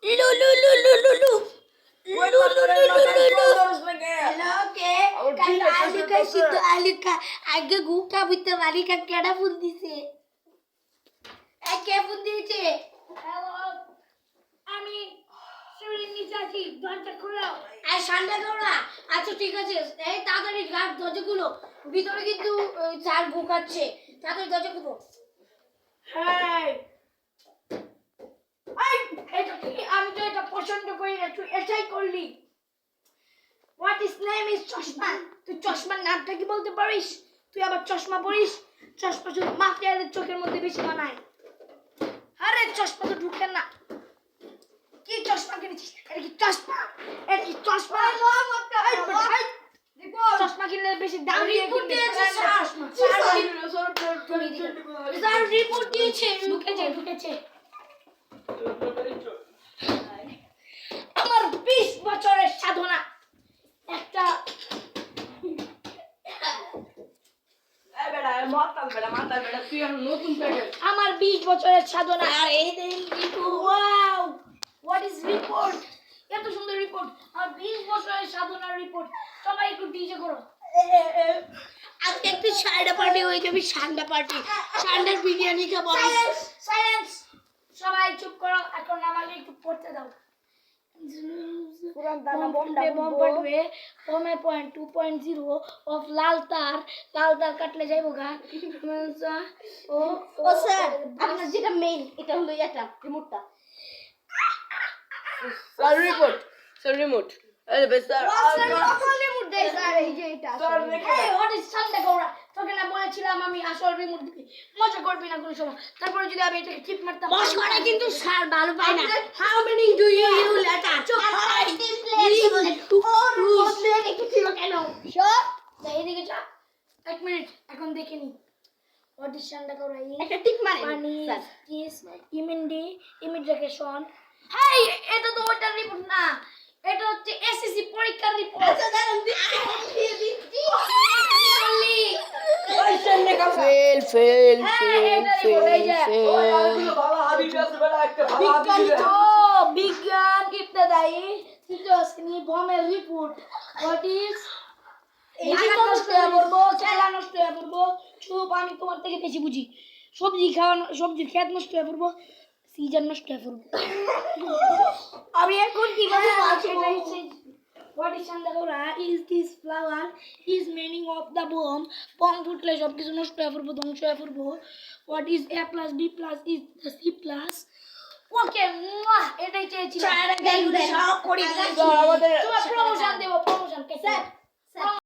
লু লু লু লু লু লু আগে গুকা বুঝতে বালিকা কেডা ফোন দিছে কে ফোন দিয়েছে আমি শরীর নিচে আছি দরজা খোলো আর ঠান্ডা করো আচ্ছা ঠিক আছে এই তাড়াতাড়ি ঘাট দরজা খুলো ভিতরে কিন্তু চার গুকাচ্ছে তাড়াতাড়ি দরজা খুলো হ্যাঁ আমি তো এটা পছন্দ করি না তুই এটাই করলি হোয়াট ইজ নেম ইজ চশমা তুই চশমার নামটা কি বলতে পারিস তুই আবার চশমা পরিস চশমা শুধু মাফিয়াদের চোখের মধ্যে বেশি মানায় আরে চশমা তো ঢুকে না কি চশমা কিনেছিস এটা কি চশমা চশমা কিনলে বেশি দাম দিয়ে কিনবে স্যার রিপোর্ট দিয়েছে ঢুকেছে আমার 20 বছরের সাধনা একটা আমার 20 বছরের সাধনা আর এই ওয়াও হোয়াট ইজ রিপোর্ট এত সুন্দর রিপোর্ট আর 20 বছরের সাধনার রিপোর্ট সবাই একটু ডিজে করো আজকে একটু সান্ডা পার্টি হয়ে যাবে সান্ডা পার্টি সান্ডার বিরিয়ানি খাবো সাইলেন্স সবাই চুপ করো এখন আমাকে একটু পড়তে দাও পয়েন্ট 2.0 of লাল তার কাটলে যাইবো গা ও স্যার আপনার যেটা মেইন এটা হলো এটা রিমোটটা স্যার রিমোট আরে স্যার রিমোট দেই স্যার এই যে এটা এই হোয়াট ইজ সানডে গোরা তোকে না বলেছিলাম আমি আসল রিমোট দিবি মজা করবি না কোনো সময় তারপরে যদি আমি এটাকে টিপ মারতাম মশকরা কিন্তু স্যার ভালো পায় না how many do you letter চুপ করাই একটু ছিল কেন সব এইদিকে যা 1 মিনিট এখন দেখে নি হোয়াট ইজ সানডে গোরা একটা টিপ মারেন পানি কিস ইমিগ্রেশন হাই এটা তো ওটার রিপোর্ট না এটা হচ্ছে এসএসসি পরীক্ষার রিপোর্ট আচ্ছা দাঁড়ান দিচ্ছি ফেল বিজ্ঞান ইত্যাদি সিজসনি বমের রিপোর্ট হোয়াট ইজ খেলা নষ্ট হয়ে পড়বো চুপ আমি তোমার থেকে বেশি বুঝি সবজি খেত নষ্ট হয়ে পড়বো সিজন নষ্ট হয়ে পড়বো আমি এখন কিভাবে What is Chandagora? Is this flower? Is meaning of the bomb? Bomb ফুটলে সব কিছু নষ্ট হয়ে পড়বো ধ্বংস হয়ে পড়বো What is A plus B plus is the C plus? ওকে এটাই চেয়েছিলাম সব করি তোমার প্রমোশন দেব প্রমোশন স্যার